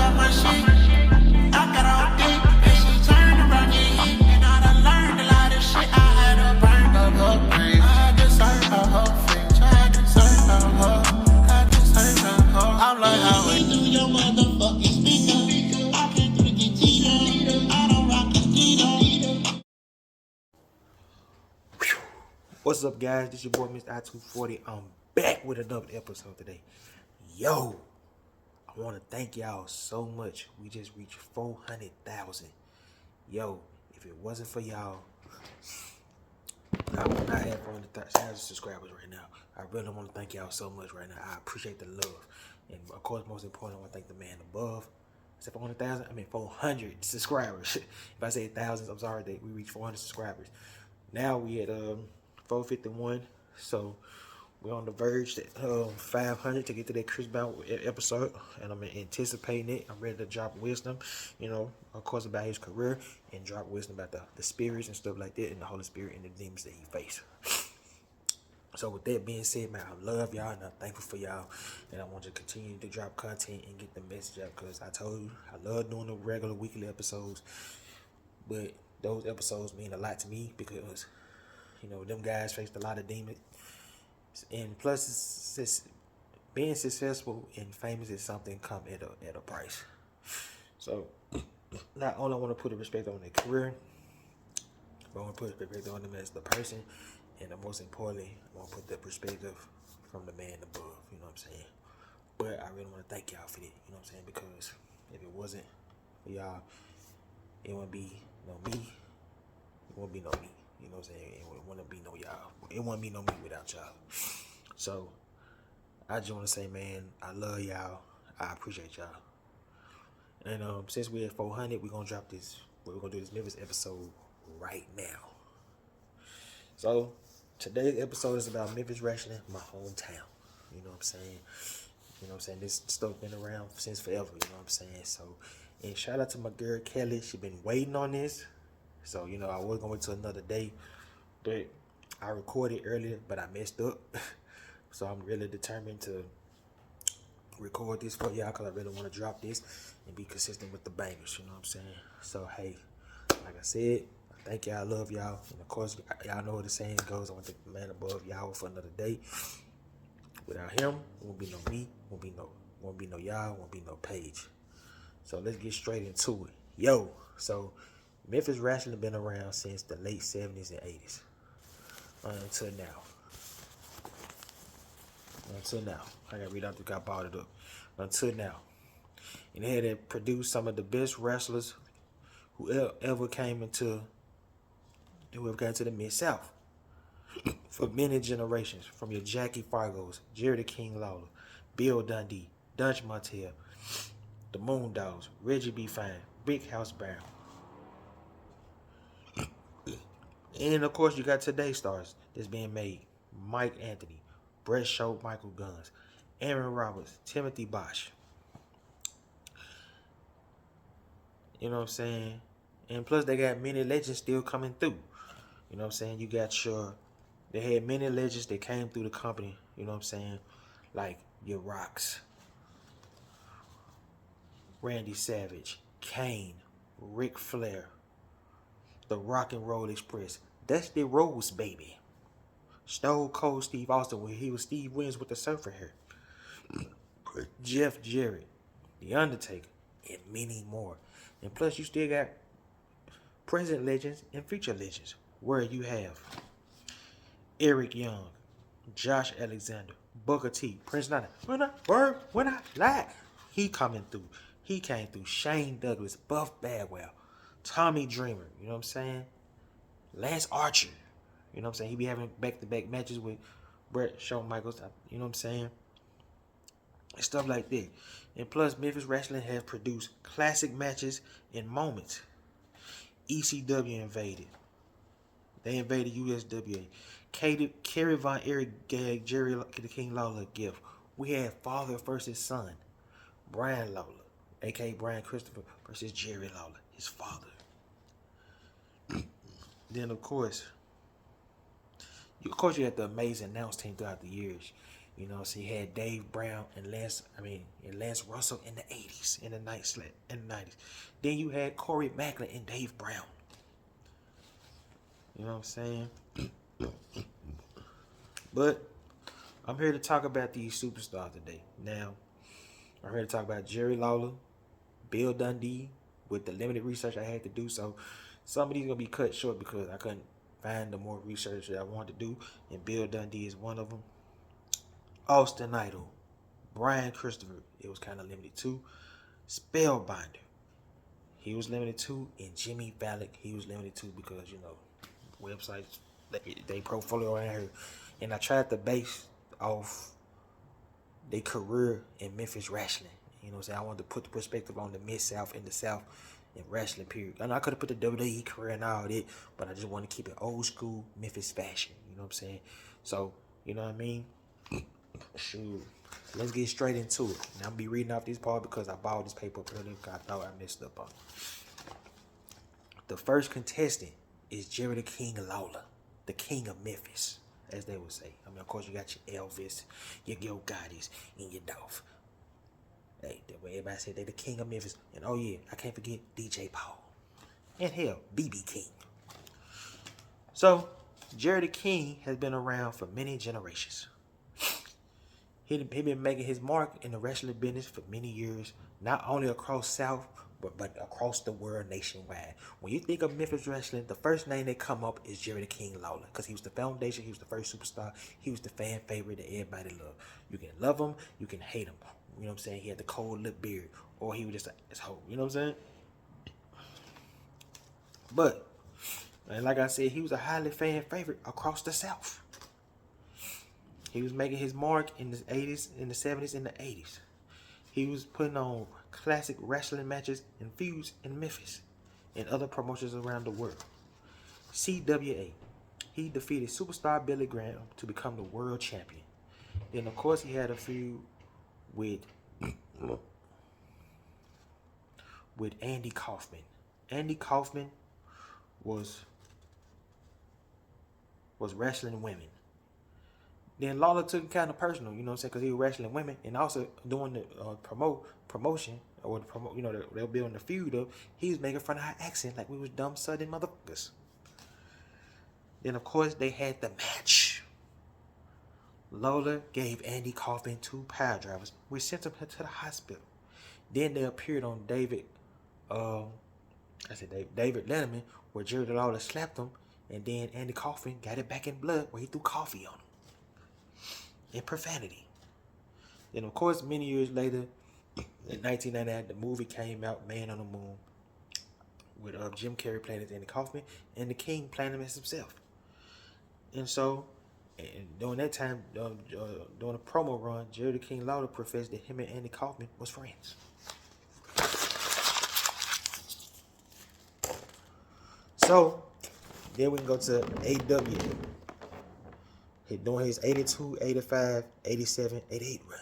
off my shit. I got all deep, and she turned around the heat. And I done learned a lot of shit. I had her burn up her brain. I deserve her whole face. I deserve her whole. I deserve her whole. I'm like, how we do your motherfucking speaker. I came through the guitar. I don't rock the guitar. What's up, guys? This your boy, Mr. I-240. I'm back with another episode today. Yo, I want to thank y'all so much. We just reached 400,000. Yo, if it wasn't for y'all, I would not have 400,000 subscribers right now. I really want to thank y'all so much right now. I appreciate the love. And of course, most important, I want to thank the man above. I said 400,000? I mean 400 subscribers. If I say thousands, I'm sorry that we reached 400 subscribers. Now we at 451, so we're on the verge at 500 to get to that Chris Brown episode, and I'm anticipating it. I'm ready to drop wisdom, of course, about his career, and drop wisdom about the spirits and stuff like that, and the Holy Spirit and the demons that he faced. So with that being said, man, I love y'all and I'm thankful for y'all, and I want to continue to drop content and get the message out, because I told you I love doing the regular weekly episodes, but those episodes mean a lot to me because them guys faced a lot of demons. And plus, it's being successful and famous is something come at a price. So, not only I want to put a respect on their career, but I want to put respect on them as the person. And most importantly, I want to put the perspective from the man above, you know what I'm saying? But I really want to thank y'all for that, you know what I'm saying? Because if it wasn't for y'all, it wouldn't be no me. It wouldn't be no me. You know what I'm saying? It wouldn't be no y'all. It wouldn't be no me without y'all. So, I just want to say, man, I love y'all. I appreciate y'all. And since we're at 400, we're going to drop this. We're going to do this Memphis episode right now. So, today's episode is about Memphis wrestling, my hometown. You know what I'm saying? You know what I'm saying? This stuff been around since forever. You know what I'm saying? So, and shout out to my girl Kelly. She been waiting on this. So, I was going to wait till another day, but I recorded earlier, but I messed up. So, I'm really determined to record this for y'all because I really want to drop this and be consistent with the bangers. You know what I'm saying? So, hey, like I said, thank y'all. I love y'all. And, of course, y'all know what the saying goes. I want the man above y'all for another day. Without him, it won't be no me, won't be no y'all, won't be no Paige. So, let's get straight into it. Yo, so Memphis wrestling been around since the late 70s and 80s. Until now. I gotta read out the I bought it up. Until now. And it had produced some of the best wrestlers who ever came to the Mid-South. For many generations. From your Jackie Fargos, Jerry the King Lawler, Bill Dundee, Dutch Montel, the Moondogs, Reggie B. Fine, Big House Brown. And of course, you got today's stars that's being made. Mike Anthony, Bret Shaw, Michael Guns, Aaron Roberts, Timothy Bosch. You know what I'm saying? And plus, they got many legends still coming through. You know what I'm saying? They had many legends that came through the company. You know what I'm saying? Like your Rocks, Randy Savage, Kane, Ric Flair, the Rock and Roll Express, Dusty Rhodes, baby. Stone Cold Steve Austin, when he was Steve Williams with the surfer hair. Jeff Jarrett, The Undertaker, and many more. And plus, you still got present legends and future legends, where you have Eric Young, Josh Alexander, Booker T, Prince Nana. When I lie, he coming through. He came through. Shane Douglas, Buff Bagwell, Tommy Dreamer. You know what I'm saying? Lance Archer. You know what I'm saying? He be having back-to-back matches with Bret, Shawn Michaels. You know what I'm saying? And stuff like that. And plus, Memphis Wrestling has produced classic matches and moments. ECW invaded. They invaded USWA. Kerry Von Erich gave Jerry the King Lawler a gift. We had father versus son. Brian Lawler, a.k.a. Brian Christopher, versus Jerry Lawler, his father. Then, of course, you had the amazing announce team throughout the years. You know, so he had Dave Brown and Lance Russell in the 80s, in the 90s. Then you had Corey Macklin and Dave Brown. You know what I'm saying? But I'm here to talk about these superstars today. Now, I'm here to talk about Jerry Lawler, Bill Dundee, with the limited research I had to do. So some of these gonna be cut short because I couldn't find the more research that I wanted to do, and Bill Dundee is one of them. Austin Idol, Brian Christopher, it was kind of limited too. Spellbinder, he was limited too, and Jimmy Fallon, he was limited too because websites they portfolio around here, and I tried to base off their career in Memphis wrestling. You know what I'm saying? I wanted to put the perspective on the Mid-South and the South in wrestling period. And I could have put the WWE career and all that, but I just want to keep it old school Memphis fashion. You know what I'm saying? So, you know what I mean? Shoot. Let's get straight into it. Now I'm gonna be reading off this part because I bought this paper up earlier because I thought I messed up on it. The first contestant is Jerry the King Lawler, the King of Memphis, as they would say. I mean, of course, you got your Elvis, your Gil Gotti's, and your Dolph. Hey, that way everybody said they the King of Memphis. And oh yeah, I can't forget DJ Paul. And hell, BB King. So, Jerry the King has been around for many generations. He been making his mark in the wrestling business for many years, not only across South, but across the world nationwide. When you think of Memphis wrestling, the first name that come up is Jerry the King Lawler, because he was the foundation, he was the first superstar, he was the fan favorite that everybody loved. You can love him, you can hate him. You know what I'm saying? He had the cold lip beard, or he was just a hoe. You know what I'm saying? But, and like I said, he was a highly fan favorite across the South. He was making his mark in the 80s, in the 70s, and the 80s. He was putting on classic wrestling matches and feuds in Memphis and other promotions around the world. CWA. He defeated superstar Billy Graham to become the world champion. Then, of course, he had a feud with Andy Kaufman. Andy Kaufman was wrestling women. Then Lawler took it kind of personal, you know what I'm saying, because he was wrestling women and also doing the promotion, or they were building the feud up. He was making fun of our accent like we was dumb Southern motherfuckers. Then of course they had the match. Lawler gave Andy Kaufman 2 power drivers, which sent him to the hospital. Then they appeared on David Letterman, where Jerry Lawler slapped him, and then Andy Kaufman got it back in blood where he threw coffee on him. And profanity. Then, of course, many years later, in 1999, the movie came out, Man on the Moon, with Jim Carrey playing as Andy Kaufman and the King playing him as himself. And so, during that time, during a promo run, Jerry the King Lawler professed that him and Andy Kaufman was friends. So, then we can go to AWA. He doing his 82, 85, 87, 88 run.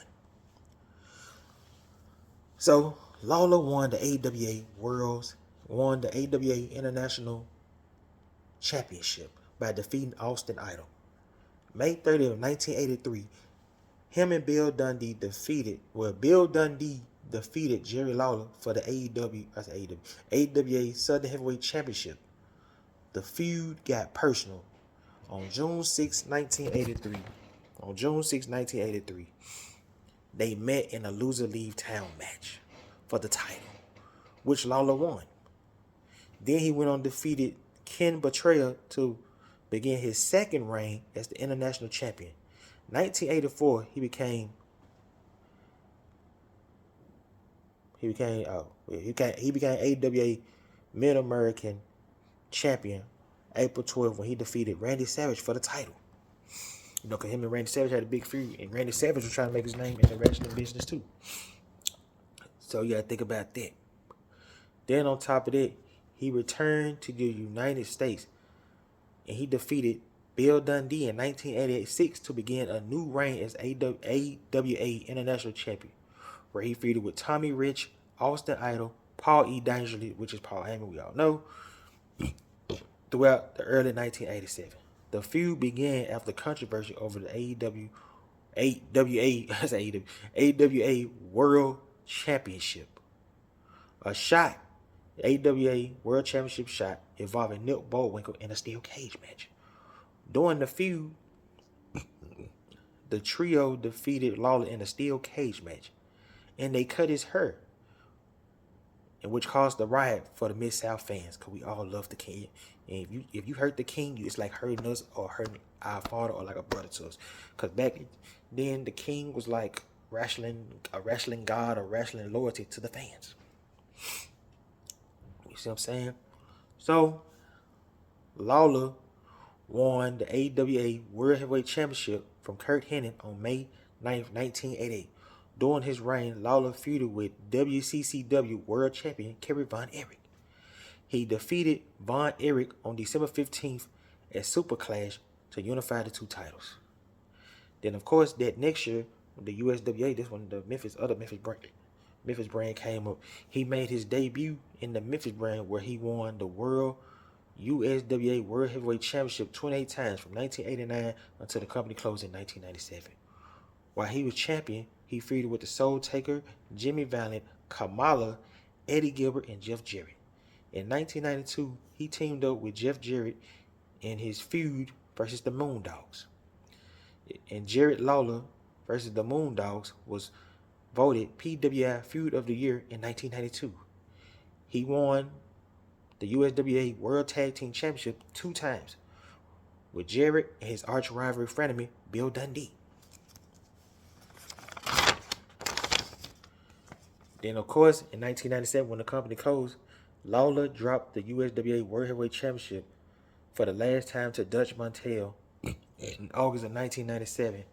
So, Lawler won the AWA International Championship by defeating Austin Idol. May 30th of 1983, him and Bill Dundee defeated Jerry Lawler for the AWA Southern Heavyweight Championship. The feud got personal. On June 6, 1983, they met in a loser leave town match for the title, which Lawler won. Then he went on defeated Ken Betrayal to begin his second reign as the international champion. 1984, he became AWA Mid-American champion April 12th when he defeated Randy Savage for the title. You know, because him and Randy Savage had a big feud, and Randy Savage was trying to make his name in the wrestling business too. So you gotta think about that. Then on top of that, he returned to the United States, and he defeated Bill Dundee in 1986 to begin a new reign as AWA International Champion, where he feuded with Tommy Rich, Austin Idol, Paul E. Dangerously, which is Paul Heyman, we all know, throughout the early 1987. The feud began after controversy over the AEW AWA, I say AWA World Championship. A shot, AWA World Championship shot involving Nick Bockwinkel in a steel cage match. During the feud, the trio defeated Lawler in a steel cage match, and they cut his hair, and which caused the riot for the Mid South fans, cause we all love the King. And if you hurt the King, it's like hurting us or hurting our father or like a brother to us. Cause back then the King was like a wrestling god or wrestling loyalty to the fans. You see what I'm saying? So Lawler won the AWA World Heavyweight Championship from Kurt Hennig on May 9th, 1988. During his reign, Lawler feuded with WCCW World Champion Kerry Von Erich. He defeated Von Erich on December 15th at Super Clash to unify the two titles. Then, of course, that next year, the USWA, this one, the Memphis brand came up. He made his debut in the Memphis brand where he won the USWA World Heavyweight Championship 28 times from 1989 until the company closed in 1997. While he was champion, he feuded with the Soul Taker, Jimmy Valiant, Kamala, Eddie Gilbert, and Jeff Jarrett. In 1992, he teamed up with Jeff Jarrett in his feud versus the Moondogs. And Jarrett Lawler versus the Moondogs was voted PWI Feud of the Year in 1992. He won the USWA World Tag Team Championship 2 times with Jarrett and his arch rival frenemy Bill Dundee. Then, of course, in 1997, when the company closed, Lawler dropped the USWA World Heavyweight Championship for the last time to Dutch Mantell in August of 1997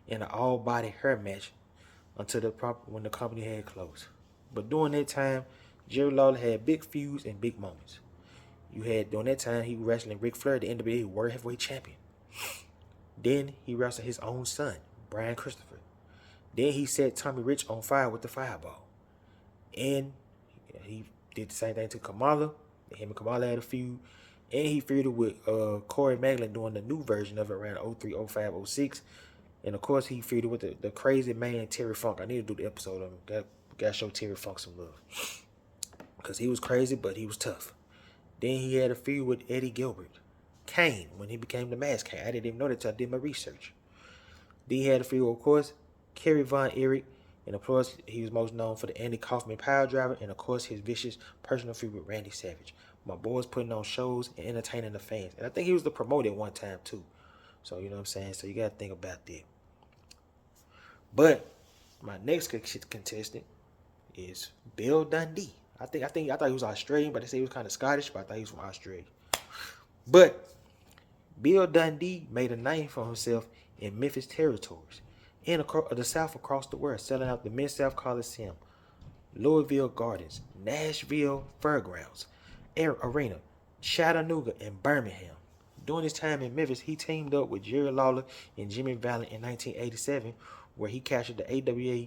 in an all-body hair match until when the company had closed. But during that time, Jerry Lawler had big feuds and big moments. During that time, he was wrestling Ric Flair, the NWA World Heavyweight Champion. Then he wrestled his own son, Brian Christopher. Then he set Tommy Rich on fire with the fireball. And he did the same thing to Kamala. Him and Kamala had a feud. And he feuded with Corey Maglin during the new version of it around 03, 05, 06. And of course, he feuded with the crazy man, Terry Funk. I need to do the episode on him. Got to show Terry Funk some love. Because he was crazy, but he was tough. Then he had a feud with Eddie Gilbert. Kane, when he became the Mask King. I didn't even know that until I did my research. Then he had a feud, of course, Kerry Von Erich. And of course, he was most known for the Andy Kaufman Power Driver. And of course, his vicious personal feud with Randy Savage. My boy's putting on shows and entertaining the fans. And I think he was the promoter at one time, too. So, you know what I'm saying? So, you got to think about that. But my next contestant is Bill Dundee. I thought he was Australian, but they say he was kind of Scottish, but I thought he was from Australia. But Bill Dundee made a name for himself in Memphis territories and the South across the world, selling out the Mid-South Coliseum, Louisville Gardens, Nashville Fairgrounds, Air Arena, Chattanooga, and Birmingham. During his time in Memphis, he teamed up with Jerry Lawler and Jimmy Valiant in 1987, where he captured the AWA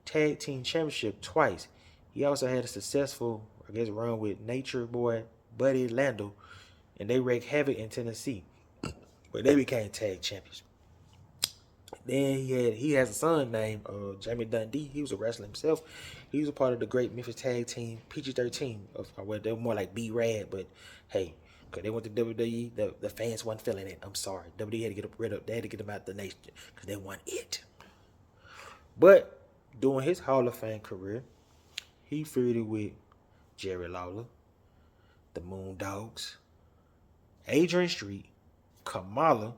Tag Team Championship twice. He also had a successful, run with Nature Boy Buddy Landel, and they wreaked havoc in Tennessee, where they became tag champions. Then he has a son named Jamie Dundee. He was a wrestler himself. He was a part of the great Memphis tag team PG-13. They were more like B-Rad, but hey, because they went to WWE, the fans wasn't feeling it. I'm sorry. WWE had to get rid of. They had to get them out of the nation because they want it. But during his Hall of Fame career, he feuded with Jerry Lawler, the Moondogs, Adrian Street, Kamala,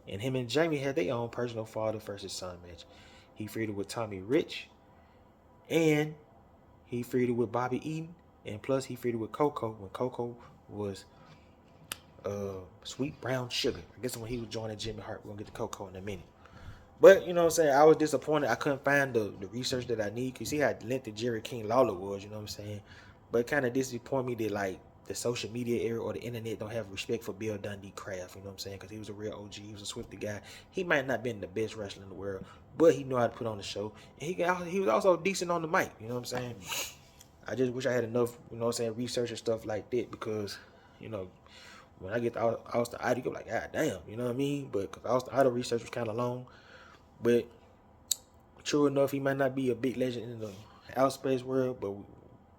and him and Jamie had their own personal father versus son match. He feuded with Tommy Rich, and he feuded with Bobby Eaton, and plus he feuded with Coco when Coco was Sweet Brown Sugar. I guess when he was joining Jimmy Hart. We're going to get to Coco in a minute. But, you know what I'm saying, I was disappointed. I couldn't find the research that I need. You see how lengthy Jerry King Lawler was, you know what I'm saying? But it kind of disappointed me that, like, the social media era or the internet don't have respect for Bill Dundee craft, you know what I'm saying? Because he was a real OG. He was a swifty guy. He might not have been the best wrestler in the world, but he knew how to put on the show. And he was also decent on the mic, you know what I'm saying? I just wish I had enough, you know what I'm saying, research and stuff like that because, you know, when I get to Austin Idol, you're like, God damn, you know what I mean? But because Austin Idol research was kind of long. But true enough, he might not be a big legend in the outspace world, but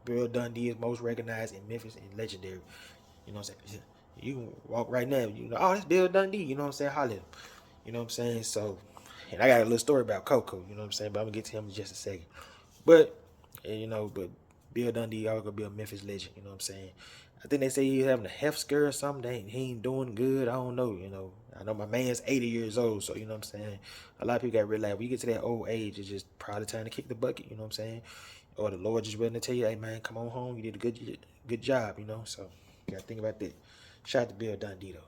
Bill Dundee is most recognized in Memphis and legendary. You know what I'm saying? You can walk right now, you know, oh, that's Bill Dundee. You know what I'm saying? Holler. You know what I'm saying? So, and I got a little story about Coco. You know what I'm saying? But I'm gonna get to him in just a second. But but Bill Dundee always gonna be a Memphis legend. You know what I'm saying? I think they say he's having a health scare or something. He ain't doing good. I don't know. I know my man's 80 years old, so you know what I'm saying. A lot of people got realize when you get to that old age, it's just probably time to kick the bucket. You know what I'm saying? Or the Lord just willing to tell you, hey man, come on home. You did a good job. So you gotta think about that. Shout out to Bill Dundee though.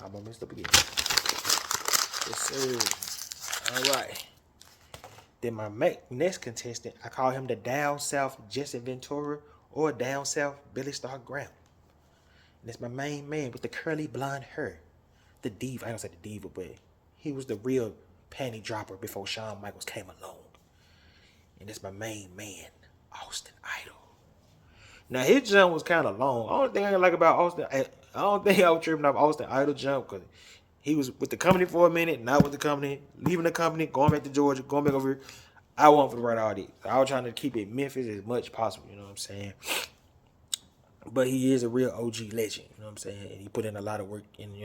I'm gonna mess up again. Yes, sir. All right. Then my next contestant, I call him the Down South Jesse Ventura or Down South Billy Starr Graham. And that's my main man with the curly blonde hair. The diva. I don't say the diva, but he was the real panty dropper before Shawn Michaels came along. And that's my main man, Austin Idol. Now his jump was kind of long. Only thing I like about Austin, I don't think I was tripping off Austin Idol jump because he was with the company for a minute, not with the company, leaving the company, going back to Georgia, going back over here. I want for the right audience. I was trying to keep it Memphis as much as possible. You know what I'm saying? But he is a real OG legend. You know what I'm saying? And he put in a lot of work and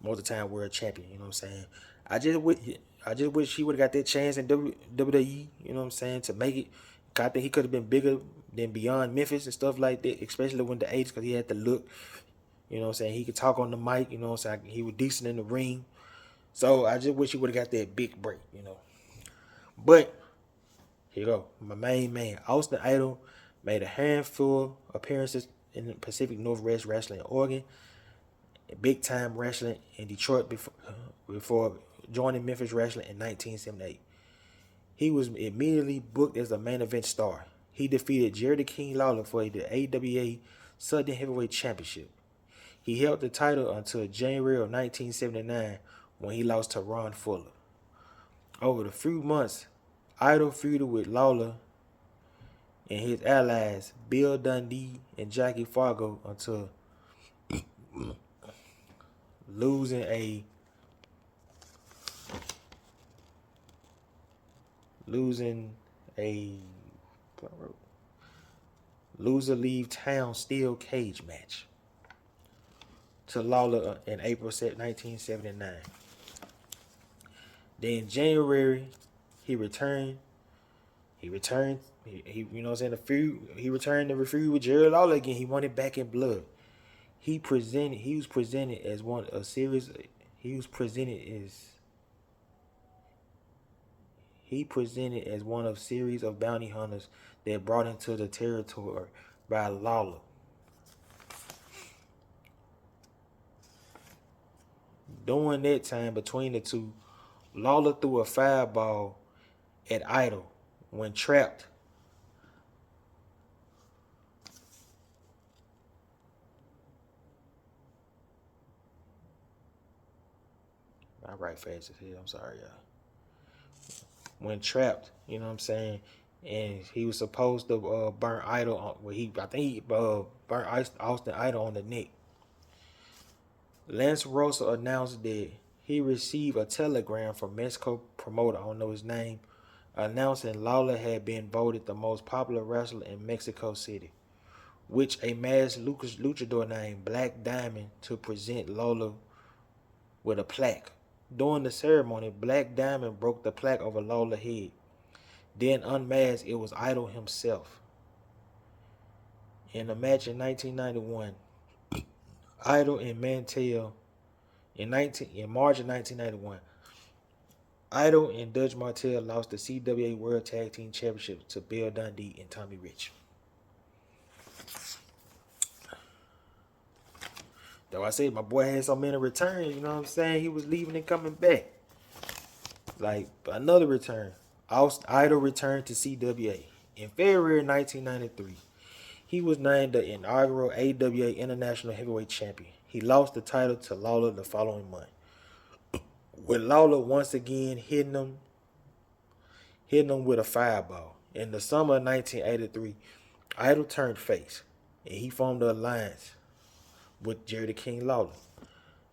multi-time world champion. You know what I'm saying? I just wish he would have got that chance in WWE. You know what I'm saying? To make it. I think he could have been bigger than beyond Memphis and stuff like that, especially when the age, because he had the look. You know what I'm saying? He could talk on the mic. You know what I'm saying? He was decent in the ring. So I just wish he would have got that big break. But here you go. My main man, Austin Idol, made a handful of appearances in the Pacific Northwest Wrestling in Oregon, big time wrestling in Detroit before joining Memphis Wrestling in 1978. He was immediately booked as a main event star. He defeated Jerry the King Lawler for the AWA Southern Heavyweight Championship. He held the title until January of 1979 when he lost to Ron Fuller. Over the few months, Idol feuded with Lawler and his allies Bill Dundee and Jackie Fargo until losing a loser leave town steel cage match to Lawler in April 1979. Then in January, he returned. He you know what I'm saying, the feud. He returned the feud with Jerry Lawler again. He won it back in blood. He was presented as one a series. He presented as one of series of bounty hunters that brought into the territory by Lawler. During that time between the two, Lawler threw a fireball at Idol when trapped. I write fast as hell. I'm sorry, y'all. When trapped, you know what I'm saying, and he was supposed to burn Idol on. Well, I think he burnt Austin Idol on the neck. Lance Rosa announced that he received a telegram from Mexico promoter, I don't know his name, announcing Lawler had been voted the most popular wrestler in Mexico City, which a masked luchador named Black Diamond to present Lawler with a plaque. During the ceremony, Black Diamond broke the plaque over Lawler's head. Then unmasked, it was Idol himself. In a match in 1991, Idol and Mantell in March of 1991, Idol and Dutch Martell lost the CWA World Tag Team Championship to Bill Dundee and Tommy Rich. Though I said my boy had so many returns, you know what I'm saying? He was leaving and coming back. Like another return. Idol returned to CWA. In February 1993, he was named the inaugural AWA International Heavyweight Champion. He lost the title to Lawler the following month, with Lawler once again hitting hitting him with a fireball. In the summer of 1983, Idol turned face, and he formed an alliance with Jerry the King Lawler.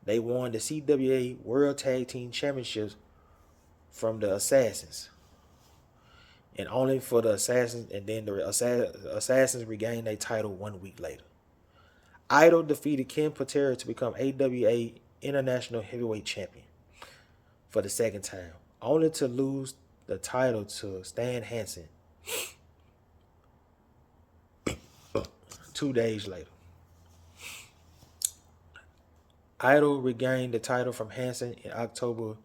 They won the CWA World Tag Team Championships from the Assassins, and only for the Assassins, and then the Assassins regained their title 1 week later. Idol defeated Ken Patera to become AWA International Heavyweight Champion for the second time, only to lose the title to Stan Hansen 2 days later. Idol regained the title from Hansen in October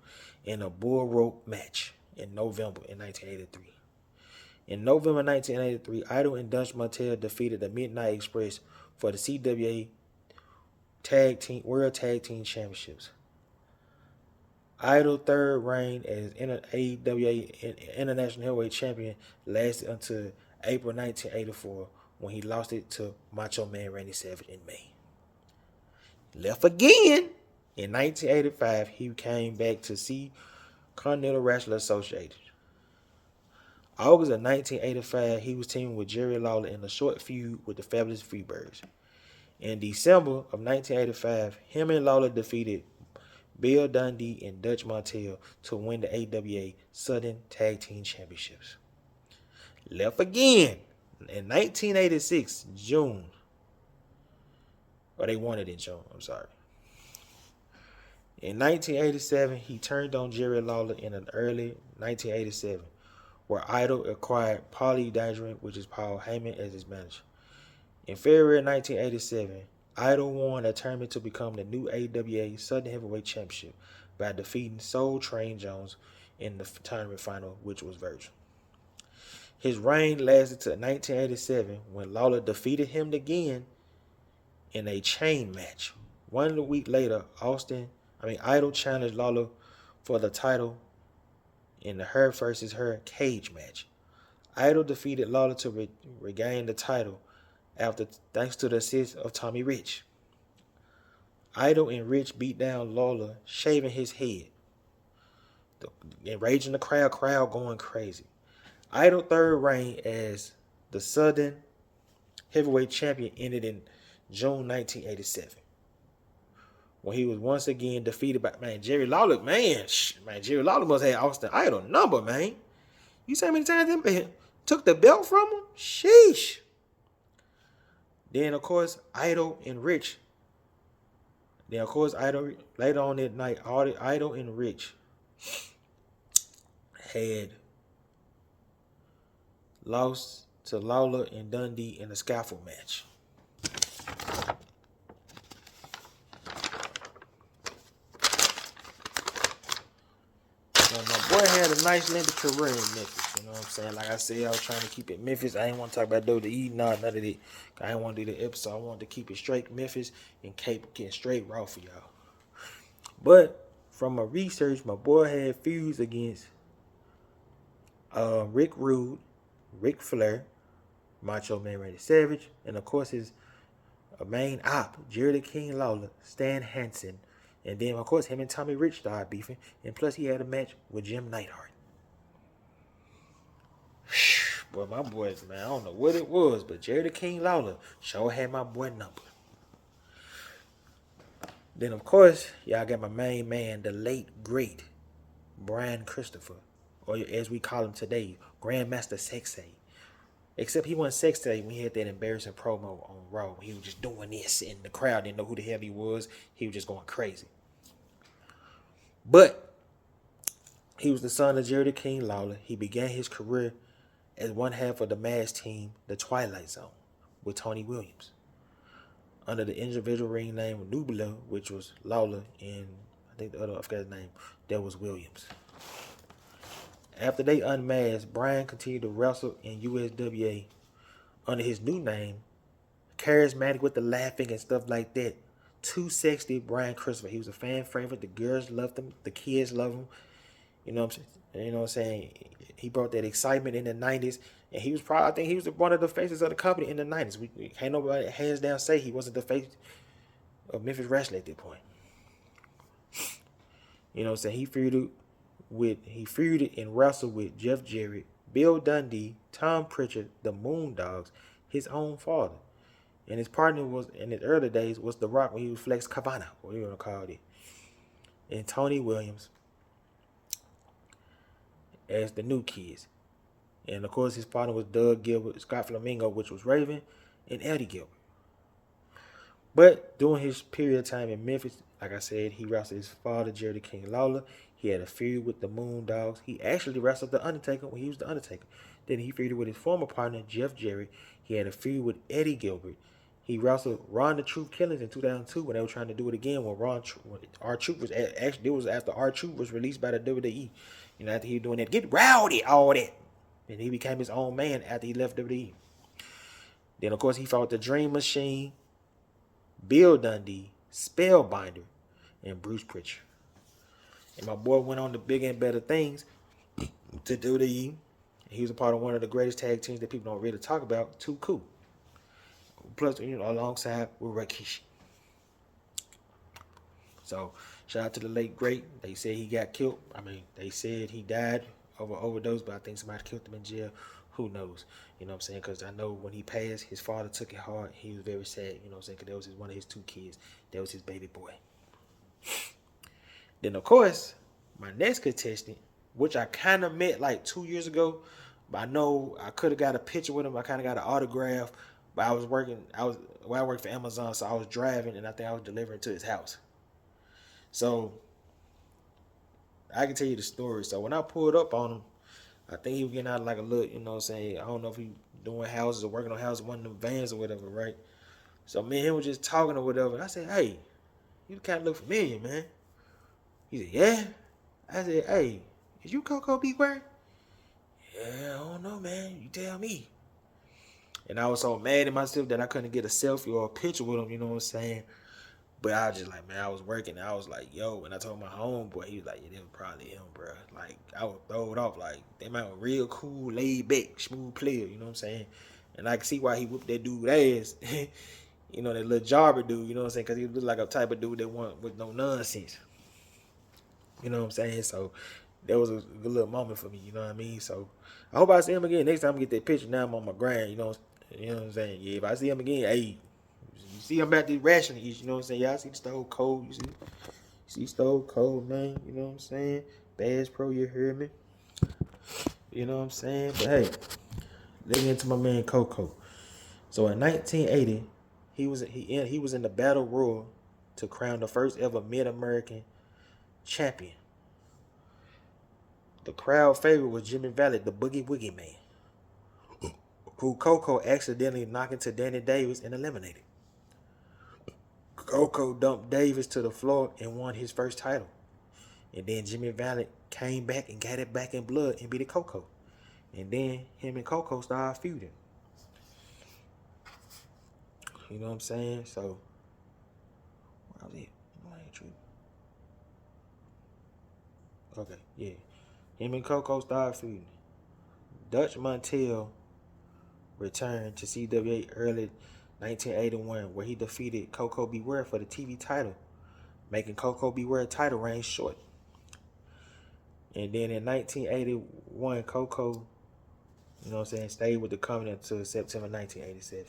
in a bull rope match in November in 1983. In November 1983, Idol and Dutch Mantell defeated the Midnight Express for the CWA World Tag Team Championships. Idol's third reign as AWA International Heavyweight Champion lasted until April 1984 when he lost it to Macho Man Randy Savage in May. Left again. In 1985, he came back to see Continental Wrestling Association. August of 1985, he was teaming with Jerry Lawler in a short feud with the Fabulous Freebirds. In December of 1985, him and Lawler defeated Bill Dundee and Dutch Mantell to win the AWA Southern Tag Team Championships. Left again. In 1986, June. Or they won it in June, I'm sorry. In 1987, he turned on Jerry Lawler in an early 1987, where Idol acquired Paulie Dangerin, which is Paul Heyman, as his manager. In February 1987, Idol won a tournament to become the new AWA Southern Heavyweight Championship by defeating Soul Train Jones in the tournament final, which was virtual. His reign lasted to 1987 when Lawler defeated him again in a chain match. 1 week later, Idol challenged Lawler for the title in the Her versus Her cage match. Idol defeated Lawler to regain the title thanks to the assist of Tommy Rich. Idol and Rich beat down Lawler, shaving his head. Enraging the crowd going crazy. Idol's third reign as the Southern Heavyweight Champion ended in June 1987, when he was once again defeated by Jerry Lawler. Jerry Lawler must have Austin Idol number, man. You see how many times they took the belt from him? Sheesh. Then, of course, Idol and Rich. Later on that night, Idol and Rich had lost to Lawler and Dundee in a scaffold match. So my boy had a nice lengthy career in Memphis. You know what I'm saying? Like I said, I was trying to keep it Memphis. I didn't want to talk about WWE, none of that. I didn't want to do the episode. I wanted to keep it straight Memphis and keep getting straight raw for y'all. But from my research, my boy had feuds against Rick Rude, Ric Flair, Macho Man Randy Savage, and of course his main op, Jerry the King Lawler, Stan Hansen, and then of course him and Tommy Rich started beefing, and plus he had a match with Jim Neidhart. Boy, my boys, man, I don't know what it was, but Jerry the King Lawler sure had my boy number. Then of course, y'all got my main man, the late great Brian Christopher, or as we call him today, Grandmaster Sexay. Except he wasn't Sexay when he had that embarrassing promo on Raw. He was just doing this, and the crowd didn't know who the hell he was. He was just going crazy. But he was the son of Jerry the King Lawler. He began his career as one half of the Mass Team, the Twilight Zone, with Tony Williams, under the individual ring name Nubula, which was Lawler, and I think the other, I forgot his name, that was Williams. After they unmasked, Brian continued to wrestle in USWA under his new name, charismatic with the laughing and stuff like that. Too sexy, Brian Christopher. He was a fan favorite. The girls loved him. The kids loved him. You know what I'm saying? He brought that excitement in the 90s, and he was probably, I think he was one of the faces of the company in the 90s. We can't nobody hands down say he wasn't the face of Memphis wrestling at that point. You know what I'm saying? He feuded he feuded and wrestled with Jeff Jarrett, Bill Dundee, Tom Pritchard, the Moondogs, his own father. And his partner was in his early days was The Rock when he was Flex Kavana, what you wanna call it. And Tony Williams as the new kids. And of course his partner was Doug Gilbert, Scott Flamingo, which was Raven, and Eddie Gilbert. But during his period of time in Memphis, like I said, he wrestled his father, Jerry the King Lawler. He had a feud with the Moondogs. He actually wrestled The Undertaker when he was The Undertaker. Then he feuded with his former partner, Jeff Jarrett. He had a feud with Eddie Gilbert. He wrestled Ron the Truth Killings in 2002 when they were trying to do it again. When R-Truth was actually, it was after R-Truth was released by the WWE. You know, after he was doing that, get rowdy, all that. And he became his own man after he left WWE. Then, of course, he fought the Dream Machine, Bill Dundee, Spellbinder, and Bruce Pritchard. And my boy went on to bigger and better things to WWE. He was a part of one of the greatest tag teams that people don't really talk about, Too Cool. Plus, you know, alongside with Rikishi. So, shout out to the late great. They said he got killed. I mean, they said he died of an overdose, but I think somebody killed him in jail. Who knows? You know what I'm saying? Because I know when he passed, his father took it hard. He was very sad. You know what I'm saying? Because that was one of his two kids. That was his baby boy. Then, of course, my next contestant, which I kind of met like 2 years ago, but I know I could have got a picture with him. I kind of got an autograph, but I worked for Amazon, so I was driving, and I think I was delivering to his house. So I can tell you the story. So when I pulled up on him, I think he was getting out like a look, you know what I'm saying? I don't know if he doing houses or working on houses, one of them vans or whatever, right? So me and him was just talking or whatever. And I said, hey, you kind of look familiar, man. He said, yeah. I said, hey, is you Coco Beware? Yeah, I don't know, man. You tell me. And I was so mad at myself that I couldn't get a selfie or a picture with him, you know what I'm saying? But I was just like, man, I was working. And I was like, yo. And I told my homeboy, he was like, yeah, that was probably him, bro. Like, I would throw it off. Like, that man was real cool, laid back, smooth player, you know what I'm saying? And I can see why he whooped that dude ass. You know, that little jobber dude, you know what I'm saying? Because he looked like a type of dude that want with no nonsense. You know what I'm saying? So that was a good little moment for me, you know what I mean? So I hope I see him again. Next time I get that picture, now I'm on my grind, you know what I'm saying? Yeah, if I see him again, hey, you see him about this ration, you know what I'm saying? Y'all see the Stone Cold, you see Stone Cold, man, you know what I'm saying? Bass Pro, you heard me? You know what I'm saying? But hey, let's get into my man Coco. So in 1980, he was in the battle royal to crown the first ever Mid-American champion. The crowd favorite was Jimmy Valley, the Boogie Woogie Man, who Coco accidentally knocked into Danny Davis and eliminated. Coco dumped Davis to the floor and won his first title. And then Jimmy Valley came back and got it back in blood and beat Coco. And then him and Coco started feuding. You know what I'm saying? So, what was it? Okay, yeah. Him and Coco started feuding. Dutch Montel returned to CWA early 1981, where he defeated Coco Beware for the TV title, making Coco Beware title reign short. And then in 1981, Coco, you know what I'm saying, stayed with the company until September 1987.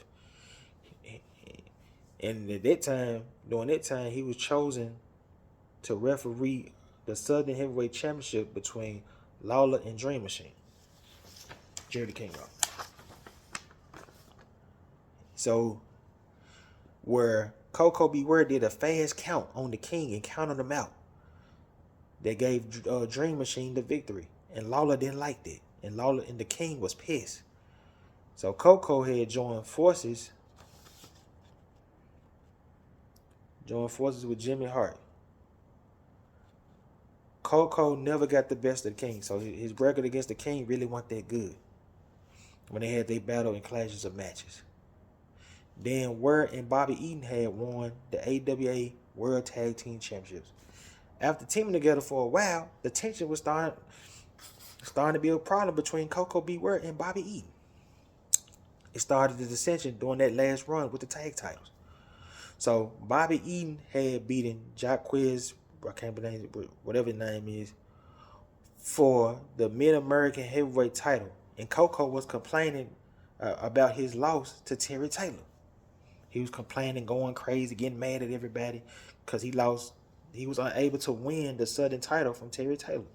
And at that time, during that time, he was chosen to referee the Southern Heavyweight Championship between Lawler and Dream Machine, Jerry the King Lawler. So, where Coco Beware did a fast count on the King and counted him out, that gave Dream Machine the victory. And Lawler didn't like that. And Lawler and the King was pissed. So Coco had joined forces with Jimmy Hart. Coco never got the best of the King, so his record against the King really wasn't that good when they had their battle in clashes of matches. Then Ware and Bobby Eaton had won the AWA World Tag Team Championships. After teaming together for a while, the tension was starting to be a problem between Coco Beware and Bobby Eaton. It started the dissension during that last run with the tag titles. So Bobby Eaton had beaten Jacquez, I can't believe whatever his name is, for the Mid-American Heavyweight title. And Coco was complaining about his loss to Terry Taylor. He was complaining, going crazy, getting mad at everybody because he lost. He was unable to win the Southern title from Terry Taylor.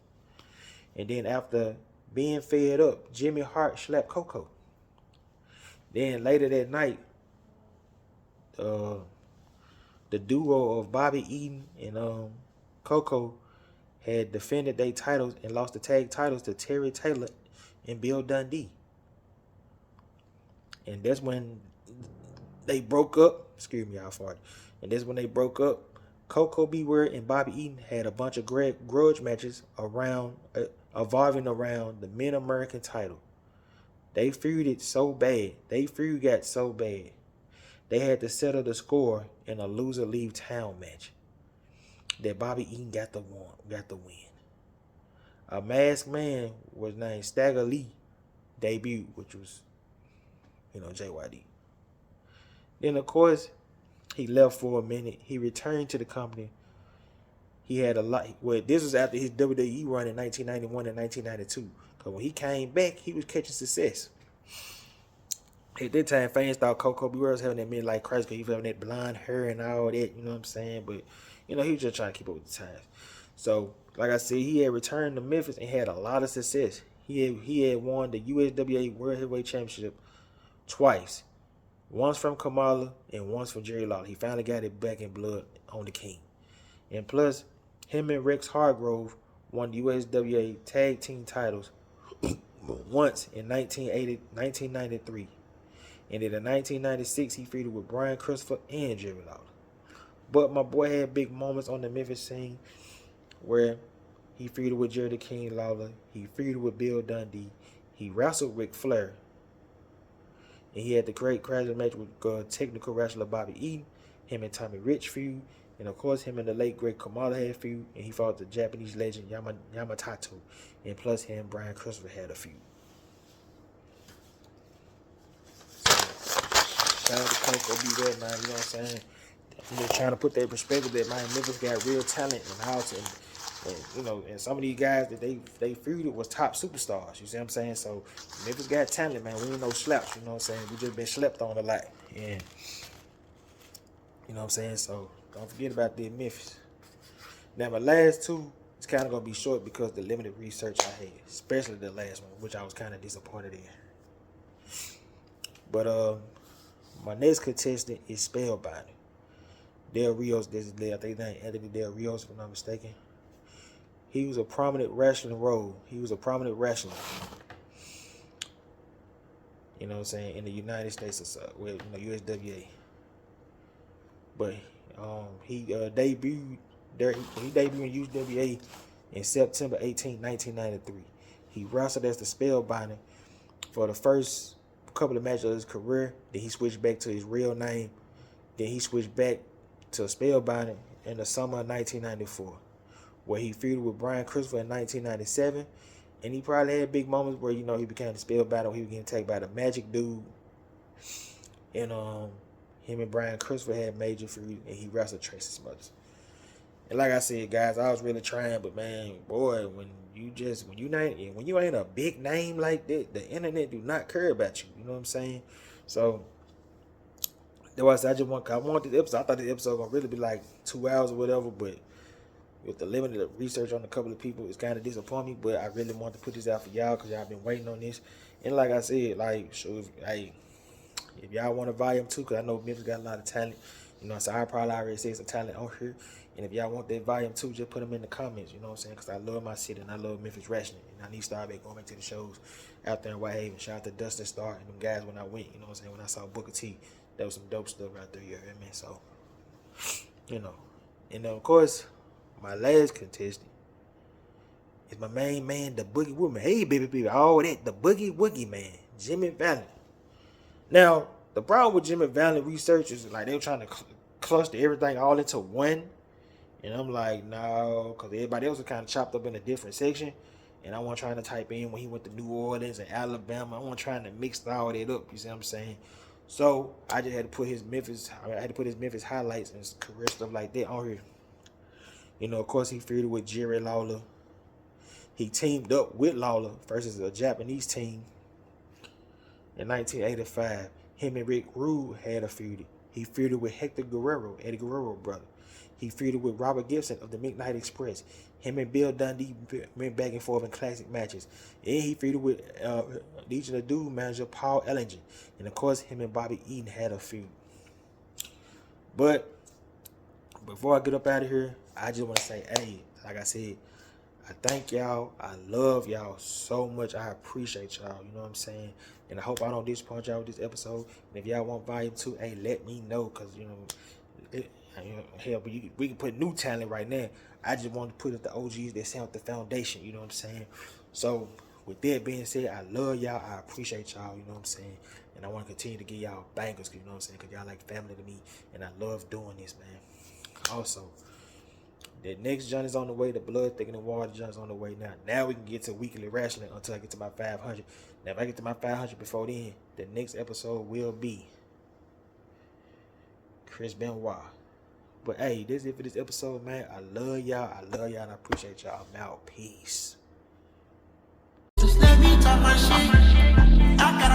And then after being fed up, Jimmy Hart slapped Coco. Then later that night, the duo of Bobby Eaton and Coco had defended their titles and lost the tag titles to Terry Taylor and Bill Dundee. And that's when they broke up. Excuse me, I farted. And that's when they broke up. Coco Beware and Bobby Eaton had a bunch of grudge matches evolving around the Mid-American title. They feuded so bad. They feud got so bad. They had to settle the score in a loser leave town match. That Bobby Eaton got the win. A masked man was named Stagger Lee debuted, which was, JYD. Then of course, he left for a minute. He returned to the company. He had a lot. Well, this was after his WWE run in 1991 and 1992. Because when he came back, he was catching success. At that time, fans thought Coco Beware was having that midlife crisis because he was having that blonde hair and all that. You know what I'm saying? But, he was just trying to keep up with the times. So, like I said, he had returned to Memphis and had a lot of success. He had won the USWA World Heavyweight Championship twice. Once from Kamala and once from Jerry Lawler. He finally got it back in blood on the King. And plus, him and Rex Hargrove won the USWA Tag Team titles once in 1993. And in 1996, he feuded with Brian Christopher and Jerry Lawler. But my boy had big moments on the Memphis scene where he feuded with Jerry the King Lawler. He feuded with Bill Dundee. He wrestled Ric Flair. And he had the great crash match with technical wrestler Bobby Eaton. Him and Tommy Rich feud. And of course, him and the late great Kamala had feud. And he fought the Japanese legend Yamatato. And plus him and Brian Christopher had a feud. So, shout out to Coco Beware, man. You know what I'm saying? I'm just trying to put that perspective that man, Memphis got real talent and how to, and some of these guys that they feuded was top superstars. You see what I'm saying? So Memphis got talent, man. We ain't no slaps. You know what I'm saying? We just been slept on a lot, and you know what I'm saying. So don't forget about the Memphis. Now my last two is kind of gonna be short because the limited research I had, especially the last one, which I was kind of disappointed in. But my next contestant is Spellbinder. Del Rios, I think his name Anthony Del Rios, if I'm not mistaken. He was a prominent wrestling role. He was a prominent wrestler. You know what I'm saying? In the United States, USWA. But he debuted in USWA in September 18, 1993. He wrestled as the Spellbinder for the first couple of matches of his career. Then he switched back to his real name. Then he switched back to Spellbinder in the summer of 1994, where he feuded with Brian Christopher in 1997, and he probably had big moments where he became the Spellbinder. He was getting attacked by the Magic Dude, and him and Brian Christopher had major feud, and he wrestled Tracy Smothers. And like I said, guys, I was really trying, but man, boy, when you ain't a big name like that, the internet do not care about you. You know what I'm saying? So. I want this episode. I thought the episode was gonna really be like 2 hours or whatever, but with the limited research on a couple of people, it's kind of disappointing. But I really want to put this out for y'all because y'all been waiting on this. And like I said, if y'all want a volume 2, because I know Memphis got a lot of talent, so I probably already say some talent on here. And if y'all want that volume 2, just put them in the comments. You know what I'm saying? Because I love my city and I love Memphis wrestling, and I need to start going back to the shows out there in Whitehaven. Shout out to Dustin Starr and them guys when I went. You know what I'm saying? When I saw Booker T. That was some dope stuff right there, you heard me? So, And of course, my last contestant is my main man, the Boogie Woman. Hey, baby, all that, the Boogie Woogie man, Jimmy Valiant. Now, the problem with Jimmy Valiant research is they were trying to cluster everything all into one. And I'm like, no, because everybody else was kind of chopped up in a different section. And I wasn't trying to type in when he went to New Orleans and Alabama. I wasn't trying to mix all that up, you see what I'm saying? So I just had to put his Memphis highlights and career stuff like that on here. Of course, he feuded with Jerry Lawler. He teamed up with Lawler versus a Japanese team in 1985. Him and Rick Rude had a feud. He feuded with Hector Guerrero, Eddie Guerrero brother. He feuded with Robert Gibson of the Midnight Express. Him and Bill Dundee went back and forth in classic matches. And he feuded with Legion of Doom manager Paul Ellinger. And of course, him and Bobby Eaton had a feud. But before I get up out of here, I just want to say, hey, like I said, I thank y'all. I love y'all so much. I appreciate y'all. You know what I'm saying? And I hope I don't disappoint y'all with this episode. And if y'all want volume 2, hey, let me know. Because, hell, we can put new talent right now. I just want to put it the OGs that sound the foundation. You know what I'm saying? So, with that being said, I love y'all. I appreciate y'all. You know what I'm saying? And I want to continue to give y'all bangers. You know what I'm saying? Because y'all like family to me. And I love doing this, man. Also, the next joint is on the way. The Blood Thicker Than Water joint is on the way now. Now we can get to weekly wrestling until I get to my 500. Now, if I get to my 500 before then, the next episode will be Chris Benoit. But hey, that's it for this episode, man. I love y'all. I love y'all, and I appreciate y'all. I'm out. Peace. Just let me talk my shit. I got